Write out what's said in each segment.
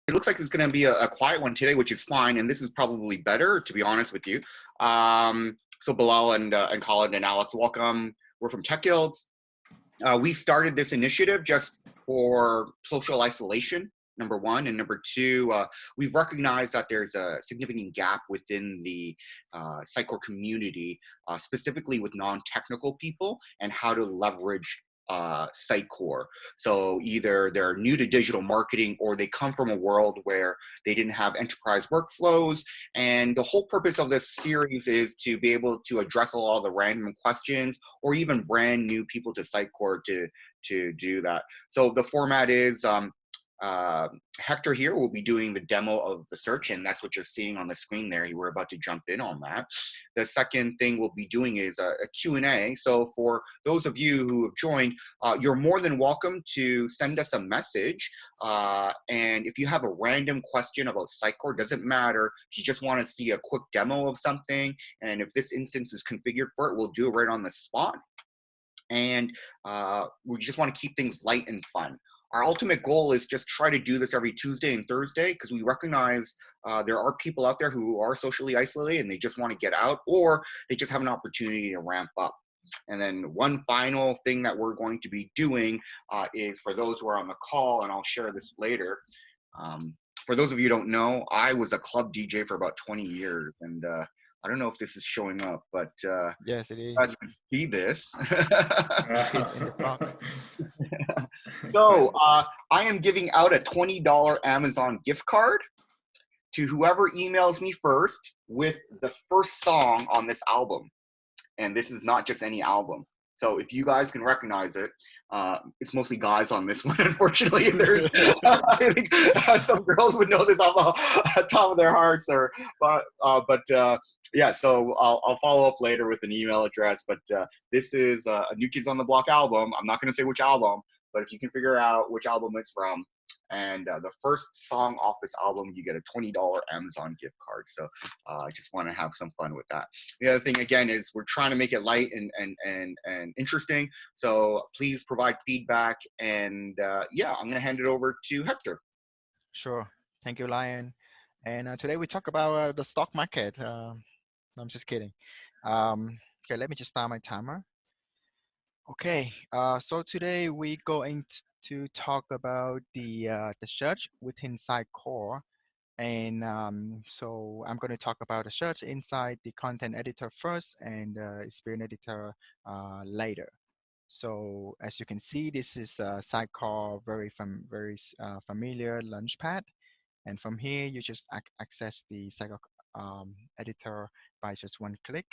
it looks like it's going to be a quiet one today, which is fine. And this is probably better, to be honest with you. So Bilal and Colin and Alex, welcome. We're from Tech Guilds. We started this initiative just for social isolation, number one. And number two, we've recognized that there's a significant gap within the Sitecore community, specifically with non-technical people, and how to leverage Sitecore. So either they're new to digital marketing or they come from a world where they didn't have enterprise workflows. And the whole purpose of this series is to be able to address a lot of the random questions or even brand new people to Sitecore to do that. So the format is Hector here will be doing the demo of the search, and that's what you're seeing on the screen there. We're about to jump in on that. The second thing we'll be doing is a Q&A. So for those of you who have joined, you're more than welcome to send us a message. And if you have a random question about Sitecore, doesn't matter. If you just want to see a quick demo of something, and if this instance is configured for it, we'll do it right on the spot. And we just want to keep things light and fun. Our ultimate goal is just try to do this every Tuesday and Thursday, because we recognize there are people out there who are socially isolated and they just want to get out, or they just have an opportunity to ramp up. And then one final thing that we're going to be doing is for those who are on the call, and I'll share this later. For those of you who don't know, I was a club DJ for about 20 years, and I don't know if this is showing up, but yes, it is. you guys can see this. It's in the box. So I am giving out a $20 Amazon gift card to whoever emails me first with the first song on this album. And this is not just any album. So if you guys can recognize it, it's mostly guys on this one, unfortunately. There's, I think some girls would know this off the top of their hearts, but yeah. So I'll follow up later with an email address. But this is a New Kids on the Block album. I'm not going to say which album, but if you can figure out which album it's from, and the first song off this album, you get a $20 Amazon gift card. So I just want to have some fun with that. The other thing, again, is we're trying to make it light and interesting. So please provide feedback. And yeah, I'm going to hand it over to Hector. Sure. Thank you, Lion. And today we talk about the stock market. No, I'm just kidding. Okay, let me just start my timer. Okay, so today we're going to talk about the search within Sitecore. And so I'm going to talk about the search inside the content editor first and experience editor later. So as you can see, this is a Sitecore very familiar launchpad. And from here, you just access the Sitecore editor by just one click.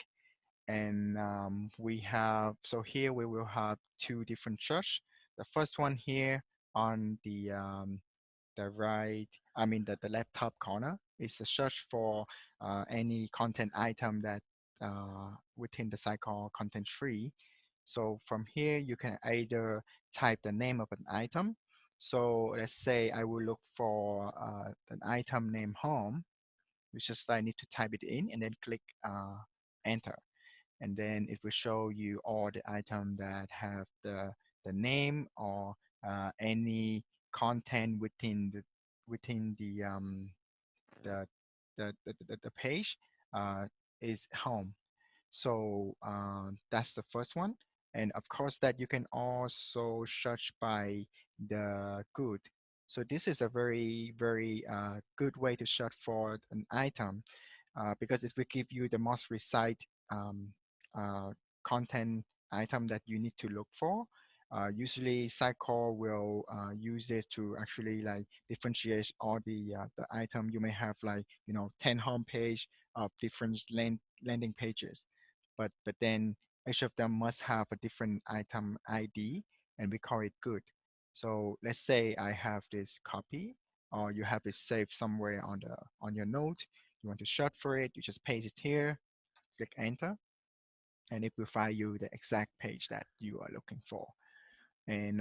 And we have, so here we will have two different search. The first one here on the right, I mean the left top corner is a search for any content item that within the Sitecore content tree. So from here, you can either type the name of an item. So let's say I will look for an item named home, which is I need to type it in and then click enter. And then it will show you all the items that have the name or any content within the the page is home. So that's the first one. And of course that you can also search by the good. So this is a very good way to search for an item because it will give you the most recite uh, content item that you need to look for. Usually Sitecore will use it to actually like differentiate all the item. You may have like 10 home page of different landing pages, but then each of them must have a different item ID, and we call it good. So let's say I have this copy, or you have it saved somewhere on your note. You want to search for it, you just paste it here, click enter, and it will find you the exact page that you are looking for. And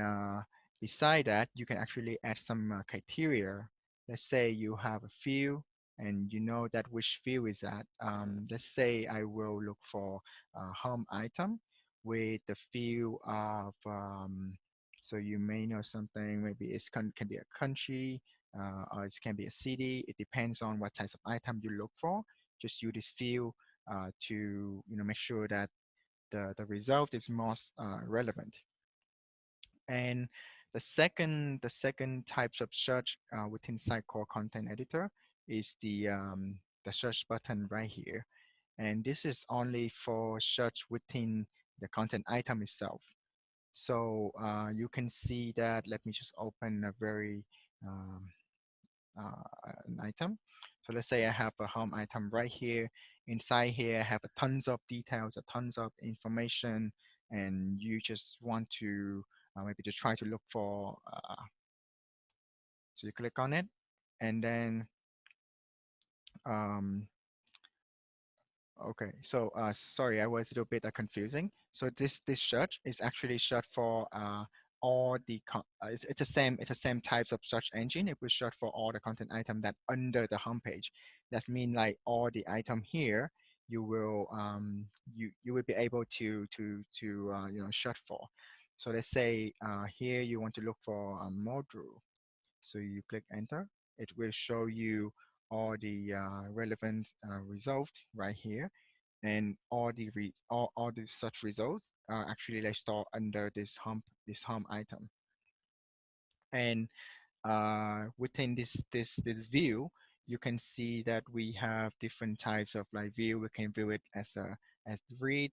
beside that, you can actually add some criteria. Let's say you have a field and you know that which field is that. Let's say I will look for a home item with the field of, so you may know something, maybe it's can be a country, or it can be a city. It depends on what types of item you look for. Just use this field to make sure that the result is most relevant. And the second types of search within Sitecore Content Editor is the search button right here. And this is only for search within the content item itself. So you can see that. Let me just open a very um, an item. So let's say I have a home item right here. Inside here, I have a tons of details, a tons of information, and you just want to maybe just try to look for. So you click on it, and then um, okay, so sorry, I was a little bit confusing. So this search is actually search for all the it's the same types of search engine. It will search for all the content item that under the homepage. That means like all the item here, you will be able to search for. So let's say here you want to look for a module. So you click enter. It will show you all the relevant results right here, and all the such results are actually like stored under this home item. And within this view, you can see that we have different types of like view. We can view it as read,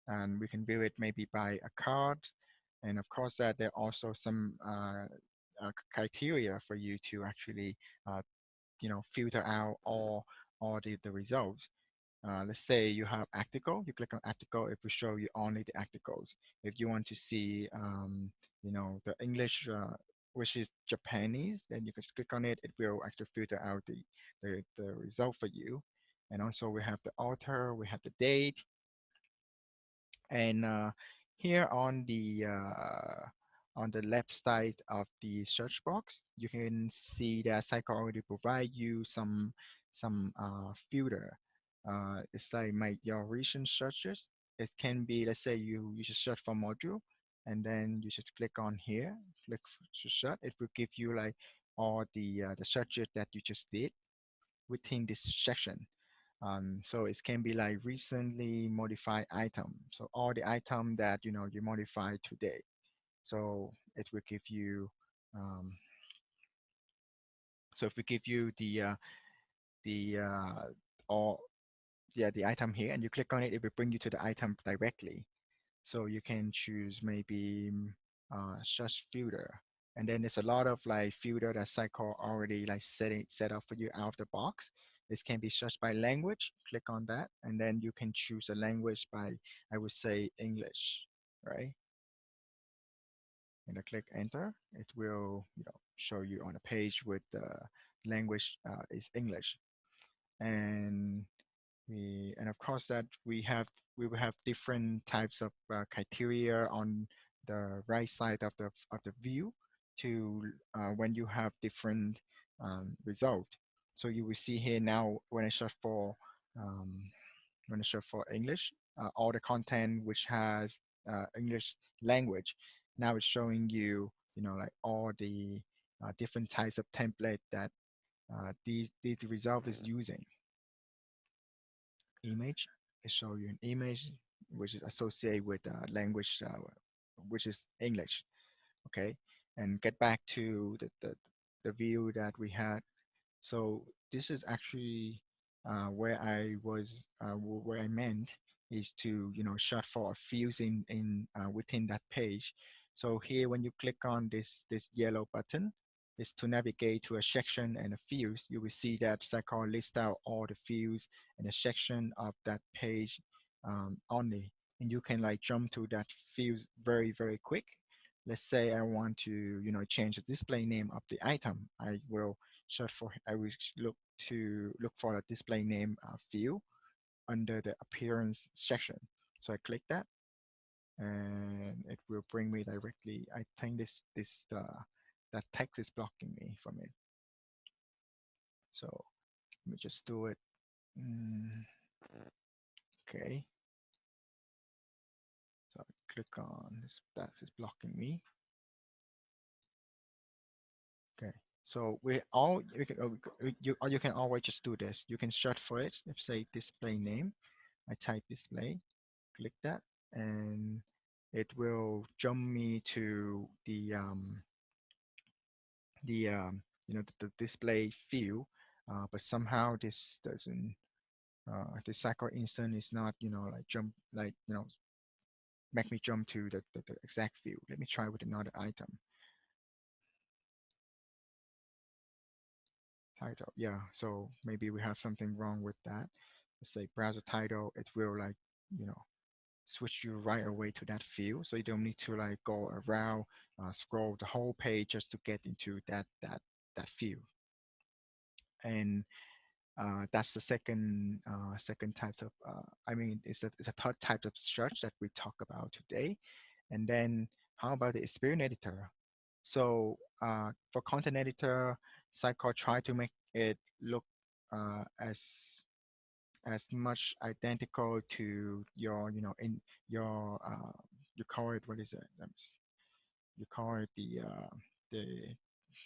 and we can view it maybe by a card. And of course, that there are also some criteria for you to actually uh, filter out all the results. Let's say you have article, you click on article, it will show you only the articles. If you want to see, the English, which is Japanese, then you can just click on it. It will actually filter out the result for you. And also we have the author, we have the date, and here on the left side of the search box, you can see that Sitecore already provide you some filter. It's like your recent searches. It can be, let's say you just search for module, and then you just click on here, to search. It will give you like all the searches that you just did within this section. So it can be like recently modified item. So all the item that you modified today. So it will give you. Um, so if we give you the all yeah the item here, and you click on it, it will bring you to the item directly. So you can choose maybe search filter, and then there's a lot of like filter that Sitecore already like set up for you out of the box. This can be searched by language. Click on that, and then you can choose a language by, I would say, English, right? And I click enter. It will show you on a page with the language is English, and and of course that we will have different types of criteria on the right side of the view to when you have different result. So you will see here now um, when I search for English, all the content which has English language, now it's showing you like all the different types of template that these result is using. Image, it show you an image which is associated with language, which is English. Okay, and get back to the view that we had. So this is actually where I meant is to search for a fields in within that page. So here, when you click on this yellow button, is to navigate to a section and a fields. You will see that Sitecore lists out all the fields and a section of that page only, and you can like jump to that fields very quick. Let's say I want to change the display name of the item. I will look for the display name field under the appearance section. So I click that, and it will bring me directly. I think that text is blocking me from it. So let me just do it. Okay. So I click on this. That is blocking me. Okay. So we all you can you or you can always just do this. You can search for it. Let's say display name. I type display, click that, and it will jump me to the the display field. But somehow this doesn't the cycle instant is not like jump like make me jump to the exact field. Let me try with another item. Title. Yeah, so maybe we have something wrong with that. Let's say browser title, it will like, you know, switch you right away to that field. So you don't need to like go around, scroll the whole page just to get into that field. And that's the second types of, I mean, it's a third type of search that we talk about today. And then how about the experience editor? So for content editor, Sitecore try to make it look as much identical to your, in your, you call it, what is it? You call it the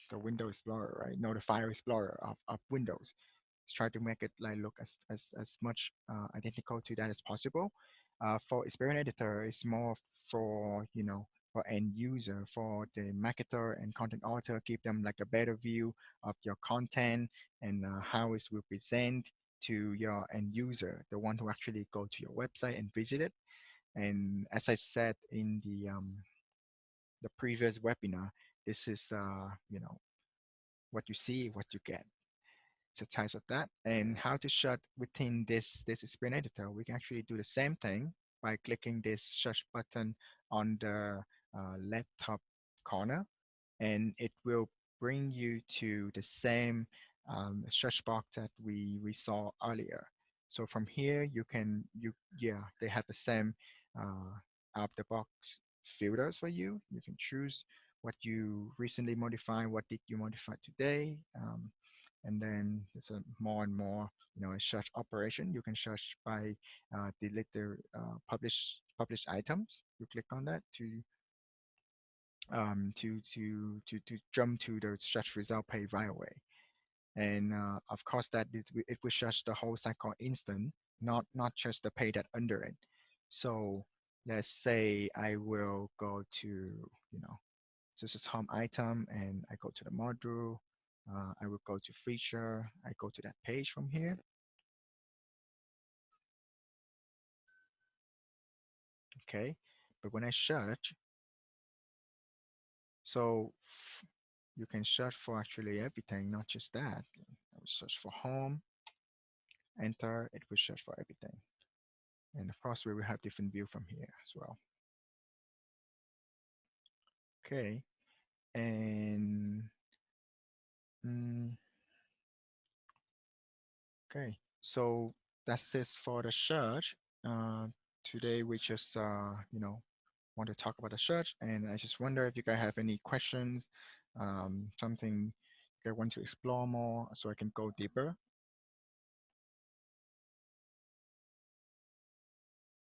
the Window Explorer, right? No, the File Explorer of Windows. Let's try to make it like look as much identical to that as possible. For Experience Editor, it's more for for end user, for the marketer and content author, give them like a better view of your content and how it will present to your end user, the one who actually go to your website and visit it. And as I said in the previous webinar, this is what you see, what you get. So types of that, and how to shut within this screen editor. We can actually do the same thing by clicking this search button on the left top corner, and it will bring you to the same search box that we saw earlier. So from here, yeah, they have the same out of the box filters for you. You can choose what you recently modified, what did you modify today, and then there's a more and more a search operation. You can search by delete the published items. You click on that to jump to the search result page right away. And of course that it will search the whole cycle instant, not just the page that under it. So let's say I will go to this is home item, and I go to the module. I will go to feature. I go to that page from here. Okay, but when I search, so you can search for actually everything, not just that. I will search for home, enter, it will search for everything. And of course, we will have different view from here as well. Okay, and mm, okay, so that's it for the search. Today we just want to talk about the search, and I just wonder if you guys have any questions, something you guys want to explore more, so I can go deeper